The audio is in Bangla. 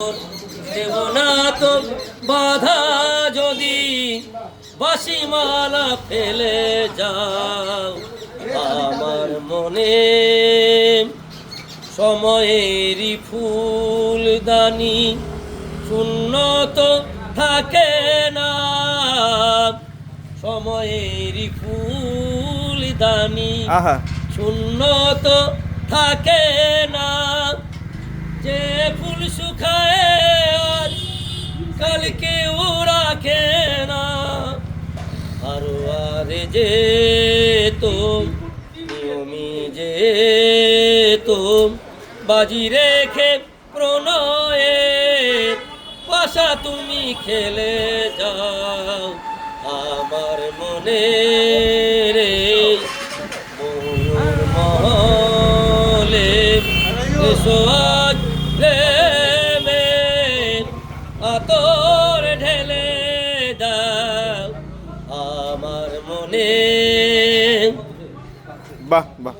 দেব না তো বাধা যদি বাঁশিমালা ফেলে যাও আমার মনে সময়েরই ফুলদানি শূন্য তো থাকে না সময়েরই ফুলদানি শূন্য তো থাকে না যে ফুল শুকায় আজ কালকে ও রাখে না আরো আরে যে তোম নিয়মি যে তোম বাজি রেখে প্রণয়ের পাশা তুমি খেলে যাও আমার মনে রে ময়ূর মহলে এসো আজ প্রেমের আতর ঢেলে দাও আমার মনে। বাহ বাহ।